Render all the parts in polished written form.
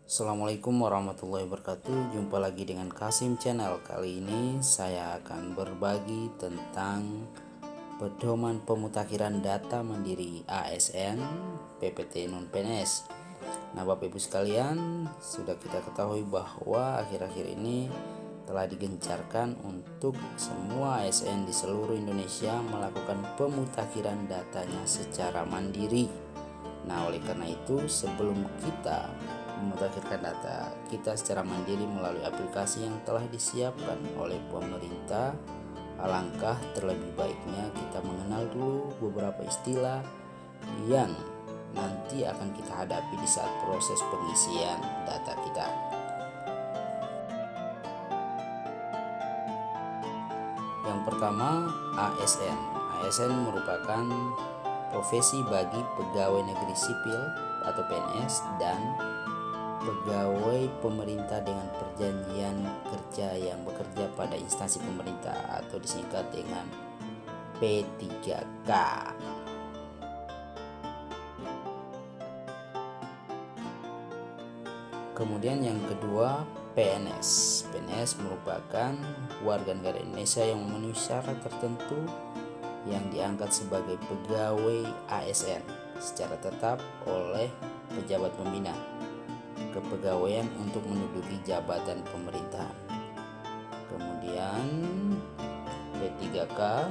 Assalamualaikum warahmatullahi wabarakatuh. Jumpa lagi dengan Kasim Channel. Kali ini saya akan berbagi tentang pedoman pemutakhiran data mandiri ASN PPT non PNS. Nah, Bapak Ibu sekalian, sudah kita ketahui bahwa akhir-akhir ini telah digencarkan untuk semua ASN di seluruh Indonesia melakukan pemutakhiran datanya secara mandiri. Nah, oleh karena itu, sebelum kita memutakhirkan data kita secara mandiri melalui aplikasi yang telah disiapkan oleh pemerintah, alangkah terlebih baiknya kita mengenal dulu beberapa istilah yang nanti akan kita hadapi di saat proses pengisian data kita. Yang pertama, ASN. ASN merupakan profesi bagi pegawai negeri sipil atau PNS dan pegawai pemerintah dengan perjanjian kerja yang bekerja pada instansi pemerintah atau disingkat dengan P3K. Kemudian yang kedua, PNS. PNS merupakan warga negara Indonesia yang memenuhi syarat tertentu yang diangkat sebagai pegawai ASN secara tetap oleh pejabat pembina kepegawaian untuk menduduki jabatan pemerintahan. Kemudian P3K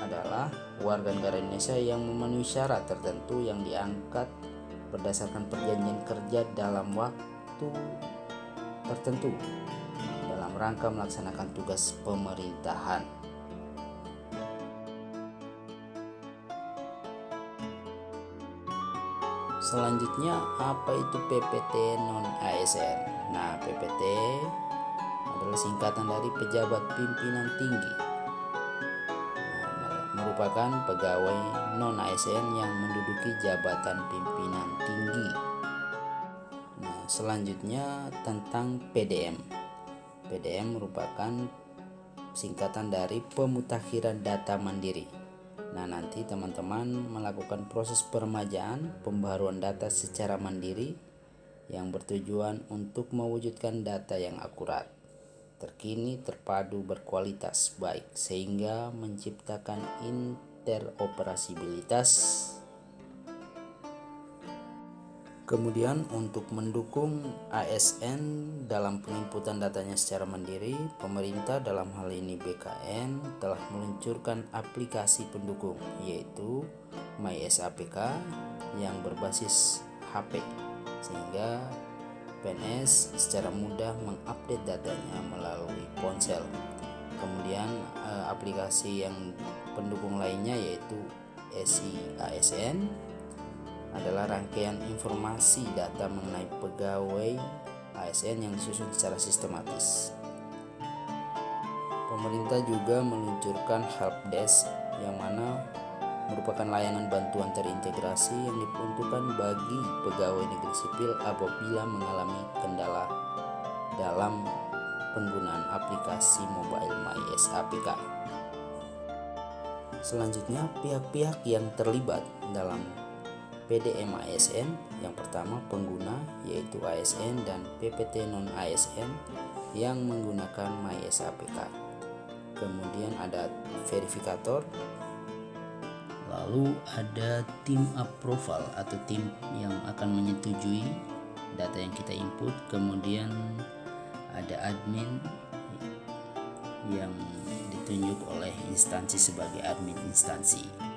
adalah warga negara Indonesia yang memenuhi syarat tertentu yang diangkat berdasarkan perjanjian kerja dalam waktu tertentu dalam rangka melaksanakan tugas pemerintahan. Selanjutnya, apa itu PPT non ASN? Nah, PPT adalah singkatan dari pejabat pimpinan tinggi. Merupakan pegawai non ASN yang menduduki jabatan pimpinan tinggi. Nah, selanjutnya tentang PDM. PDM merupakan singkatan dari pemutakhiran data mandiri. Nah, nanti teman-teman melakukan proses peremajaan pembaruan data secara mandiri yang bertujuan untuk mewujudkan data yang akurat, terkini, terpadu, berkualitas baik sehingga menciptakan interoperabilitas. Kemudian untuk mendukung ASN dalam penginputan datanya secara mandiri, pemerintah dalam hal ini BKN telah meluncurkan aplikasi pendukung yaitu MySAPK yang berbasis HP sehingga PNS secara mudah mengupdate datanya melalui ponsel. Kemudian aplikasi yang pendukung lainnya yaitu SI-ASN adalah rangkaian informasi data mengenai pegawai ASN yang disusun secara sistematis. Pemerintah juga meluncurkan helpdesk yang mana merupakan layanan bantuan terintegrasi yang diperuntukkan bagi pegawai negeri sipil apabila mengalami kendala dalam penggunaan aplikasi mobile MySAPK. Selanjutnya, pihak-pihak yang terlibat dalam PDM ASN, yang pertama pengguna yaitu ASN dan PPT non ASN yang menggunakan MySAPK. Kemudian ada verifikator, lalu ada tim approval atau tim yang akan menyetujui data yang kita input, kemudian ada admin yang ditunjuk oleh instansi sebagai admin instansi.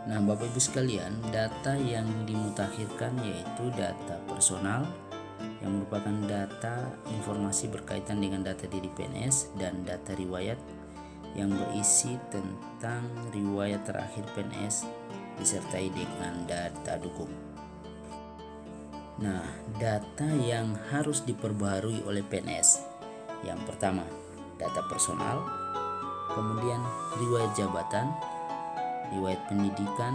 Nah, Bapak Ibu sekalian, data yang dimutakhirkan yaitu data personal yang merupakan data informasi berkaitan dengan data diri PNS dan data riwayat yang berisi tentang riwayat terakhir PNS disertai dengan data dukung. Nah, data yang harus diperbaharui oleh PNS. Yang pertama, data personal, kemudian riwayat jabatan, riwayat pendidikan,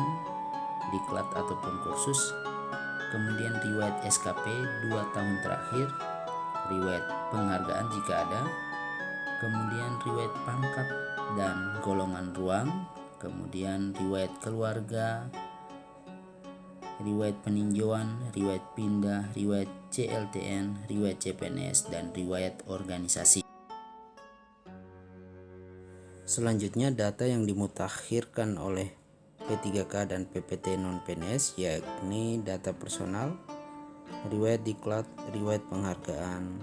diklat ataupun kursus, kemudian riwayat SKP 2 tahun terakhir, riwayat penghargaan jika ada, kemudian riwayat pangkat dan golongan ruang, kemudian riwayat keluarga, riwayat peninjauan, riwayat pindah, riwayat CLTN, riwayat CPNS, dan riwayat organisasi. Selanjutnya data yang dimutakhirkan oleh P3K dan PPT non-PNS yakni data personal, riwayat diklat, riwayat penghargaan,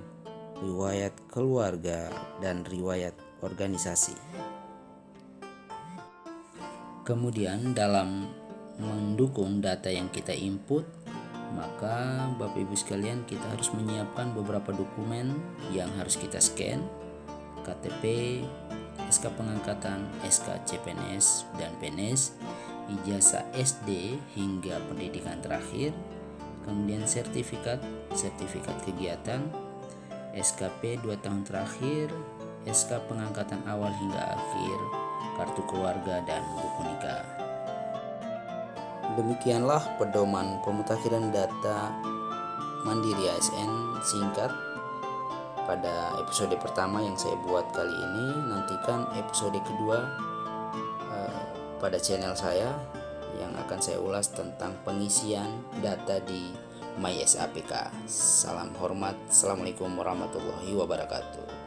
riwayat keluarga, dan riwayat organisasi. Kemudian dalam mendukung data yang kita input, maka Bapak Ibu sekalian kita harus menyiapkan beberapa dokumen yang harus kita scan: KTP, SK pengangkatan, SK CPNS dan PNS, ijazah SD hingga pendidikan terakhir, kemudian sertifikat kegiatan, SKP 2 tahun terakhir, SK pengangkatan awal hingga akhir, kartu keluarga, dan buku nikah. Demikianlah pedoman pemutakhiran data Mandiri ASN singkat pada episode pertama yang saya buat kali ini. Nantikan episode kedua pada channel saya yang akan saya ulas tentang pengisian data di MySAPK. Salam hormat. Assalamualaikum warahmatullahi wabarakatuh.